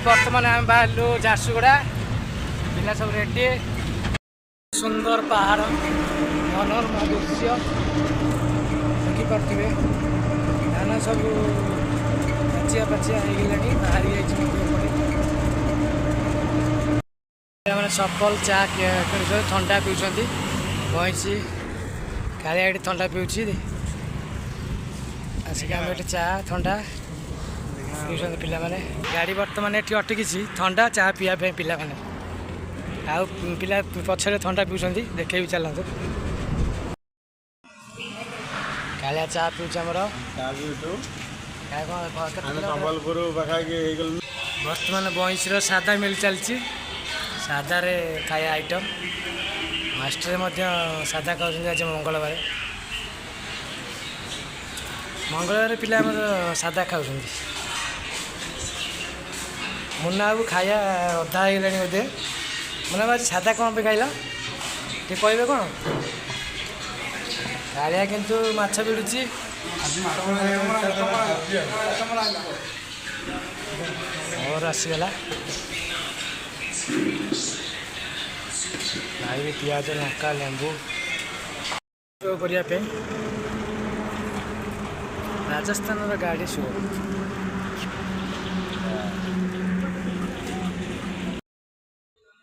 बर्तमान आम बाहर झारसुगुड़ा पिला सब रेडी सुंदर पहाड़ मनोरम दृश्य देखिपे धान सब पाचिया पाचिया हो बाहरी मैंने सफल चा ठंडा पीछे भैंसी कालिया ठंडा पीऊँगी आसिक आम ये चा ठंडा पीछे पिला गाड़ी बर्तमान ये अटकी ठंडा चा पीवा पिला आउ पिला पछरे ठंडा पीछे देखे भी चलते कालिया चा पीछे बर्तमान बंशीर सादा मिल चलती सादा रे खाया आइटम मास्टर सादा खाऊँ आज मंगलवार मंगलवार पिला सादा खाऊँ मुन्ना बाबू खाया अधा हो बोधे मुन्ना बाबू सादा कौन पे खाइल टे कहे कौन कालिया किंतु माछ भिड़ुची और आसीगला भाई पियाज लंका लेंबू करने राजस्थान गाड़ी शो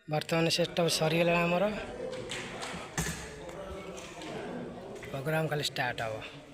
बर्तमान सेटअप सरीगला आमर प्रोग्राम खाली स्टार्ट हम।